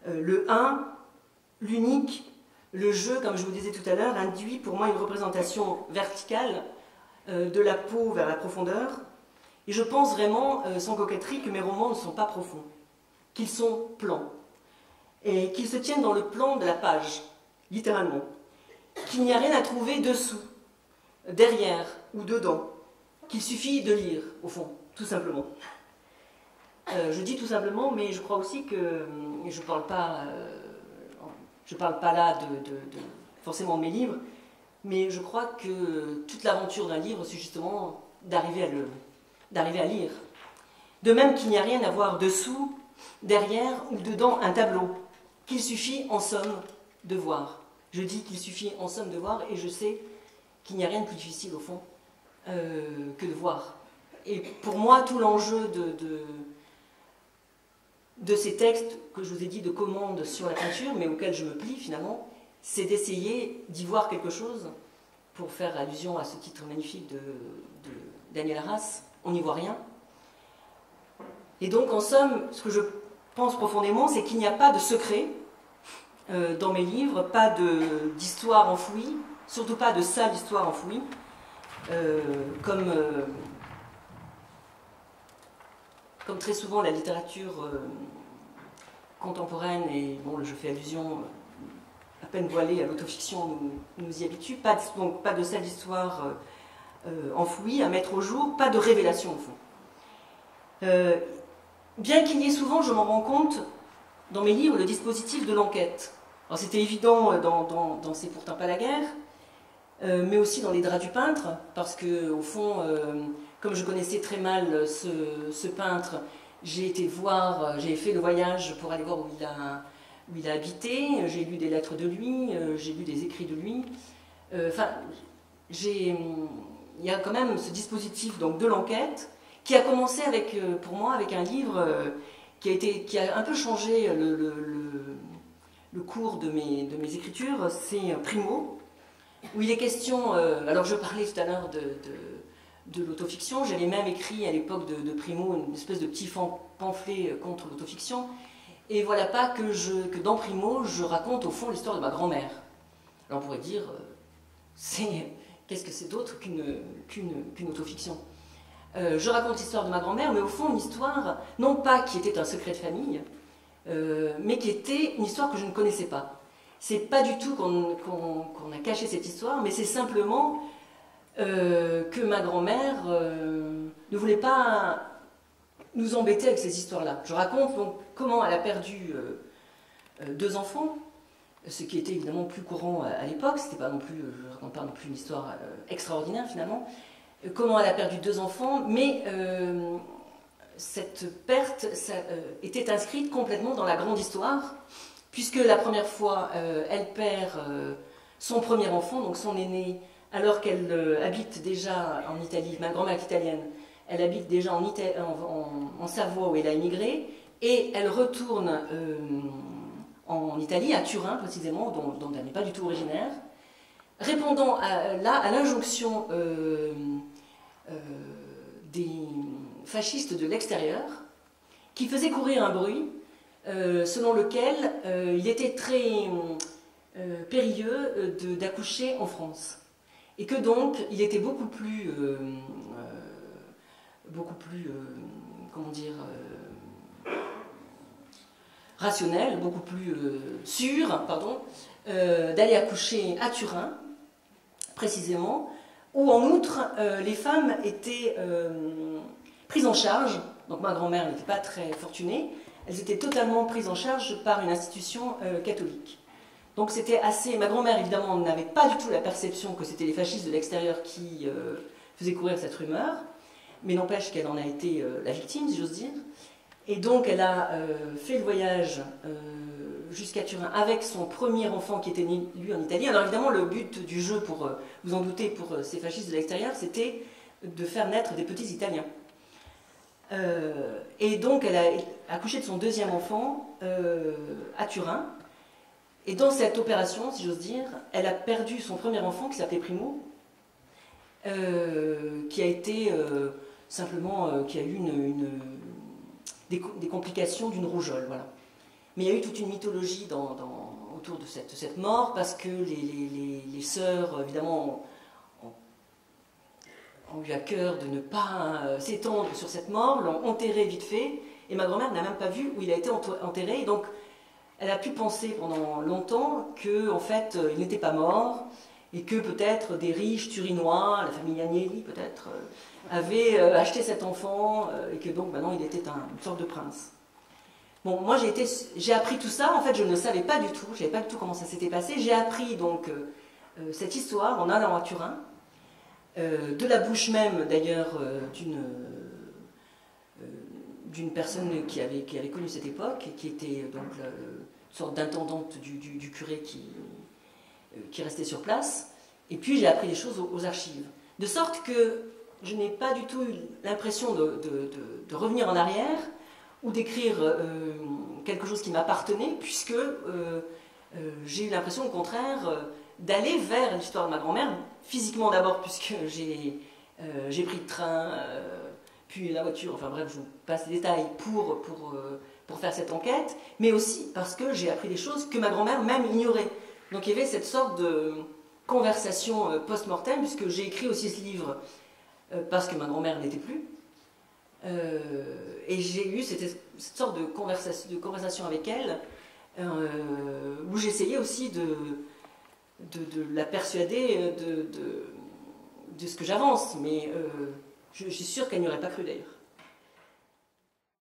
Le un, l'unique, le jeu, comme je vous disais tout à l'heure, induit pour moi une représentation verticale de la peau vers la profondeur. Et je pense vraiment, sans coquetterie, que mes romans ne sont pas profonds, qu'ils sont plans, et qu'ils se tiennent dans le plan de la page, littéralement, qu'il n'y a rien à trouver dessous, derrière ou dedans, qu'il suffit de lire, au fond, tout simplement. Je dis tout simplement, mais je crois aussi que, je ne parle pas là forcément de mes livres, mais je crois que toute l'aventure d'un livre, c'est justement d'arriver à lire. De même qu'il n'y a rien à voir dessous, derrière ou dedans un tableau, qu'il suffit en somme de voir. Je dis qu'il suffit en somme de voir, et je sais qu'il n'y a rien de plus difficile au fond que de voir. Et pour moi, tout l'enjeu de ces textes que je vous ai dit de commande sur la peinture, mais auxquels je me plie finalement, c'est d'essayer d'y voir quelque chose, pour faire allusion à ce titre magnifique de Daniel Arras, on n'y voit rien. Et donc en somme, ce que je pense profondément, c'est qu'il n'y a pas de secret dans mes livres, pas d'histoire enfouie, surtout pas de sale histoire enfouie, comme très souvent la littérature contemporaine, et bon, je fais allusion à peine voilée à l'autofiction, nous y habitue, donc pas de sale histoire enfouie à mettre au jour, pas de révélation au fond. Bien qu'il y ait souvent, je m'en rends compte, dans mes livres, le dispositif de l'enquête. Alors c'était évident dans C'est pourtant pas la guerre, mais aussi dans Les draps du peintre, parce que au fond, comme je connaissais très mal ce peintre, j'ai fait le voyage pour aller voir où il a habité, j'ai lu des lettres de lui, j'ai lu des écrits de lui. Enfin, il y a quand même ce dispositif donc, de l'enquête qui a commencé pour moi avec un livre qui a un peu changé le cours de mes écritures, c'est Primo, où il est question, alors je parlais tout à l'heure de l'autofiction, j'avais même écrit à l'époque de Primo une espèce de petit pamphlet contre l'autofiction, et voilà pas que dans Primo, je raconte au fond l'histoire de ma grand-mère. Alors on pourrait dire, qu'est-ce que c'est d'autre qu'une autofiction? Je raconte l'histoire de ma grand-mère, mais au fond une histoire, non pas qui était un secret de famille, mais qui était une histoire que je ne connaissais pas. C'est pas du tout qu'on a caché cette histoire, mais c'est simplement que ma grand-mère ne voulait pas nous embêter avec ces histoires-là. Je raconte donc comment elle a perdu 2 enfants, ce qui était évidemment plus courant à l'époque, c'était pas non plus, je raconte pas non plus une histoire extraordinaire finalement, comment elle a perdu 2 enfants, mais cette perte était inscrite complètement dans la grande histoire, puisque la première fois, elle perd son premier enfant, donc son aîné, alors qu'elle habite déjà en Italie, ma grand-mère est italienne, elle habite déjà en Savoie où elle a immigré, et elle retourne en Italie, à Turin précisément, dont elle n'est pas du tout originaire, répondant à l'injonction des fascistes de l'extérieur, qui faisaient courir un bruit selon lequel il était très périlleux d'accoucher en France. Et que donc, il était beaucoup plus comment dire, rationnel, beaucoup plus sûr, pardon, d'aller accoucher à Turin, précisément, où en outre, les femmes étaient prises en charge, donc ma grand-mère n'était pas très fortunée, elles étaient totalement prises en charge par une institution catholique. Donc c'était assez... Ma grand-mère, évidemment, n'avait pas du tout la perception que c'était les fascistes de l'extérieur qui faisaient courir cette rumeur, mais n'empêche qu'elle en a été la victime, si j'ose dire. Et donc elle a fait le voyage jusqu'à Turin avec son premier enfant qui était né, lui, en Italie. Alors évidemment, le but du jeu, pour vous en doutez, pour ces fascistes de l'extérieur, c'était de faire naître des petits Italiens. Et donc elle a accouché de son deuxième enfant à Turin. Et dans cette opération, si j'ose dire, elle a perdu son premier enfant qui s'appelait Primo, qui a été simplement, qui a eu des complications d'une rougeole, voilà. Mais il y a eu toute une mythologie autour de cette mort, parce que les sœurs, évidemment, ont eu à cœur de ne pas s'étendre sur cette mort, l'ont enterré vite fait, et ma grand-mère n'a même pas vu où il a été enterré, et donc elle a pu penser pendant longtemps qu'en fait il n'était pas mort, et que peut-être des riches turinois, la famille Agnelli peut-être, avaient acheté cet enfant, et que donc maintenant il était une sorte de prince. Bon, moi j'ai appris tout ça, en fait je ne savais pas du tout, je ne savais pas du tout comment ça s'était passé, j'ai appris donc cette histoire en allant à Turin, de la bouche même d'ailleurs d'une personne qui avait connu cette époque, qui était donc une sorte d'intendante du curé qui restait sur place, et puis j'ai appris des choses aux archives. De sorte que je n'ai pas du tout eu l'impression de revenir en arrière, ou d'écrire quelque chose qui m'appartenait, puisque j'ai eu l'impression au contraire d'aller vers l'histoire de ma grand-mère, physiquement d'abord, puisque j'ai pris le train, puis la voiture, enfin bref, je vous passe les détails pour faire cette enquête, mais aussi parce que j'ai appris des choses que ma grand-mère même ignorait. Donc il y avait cette sorte de conversation post-mortem, puisque j'ai écrit aussi ce livre parce que ma grand-mère n'était plus. Et j'ai eu cette sorte de conversation avec elle, où j'essayais aussi de la persuader de ce que j'avance, mais je suis sûre qu'elle n'y aurait pas cru d'ailleurs.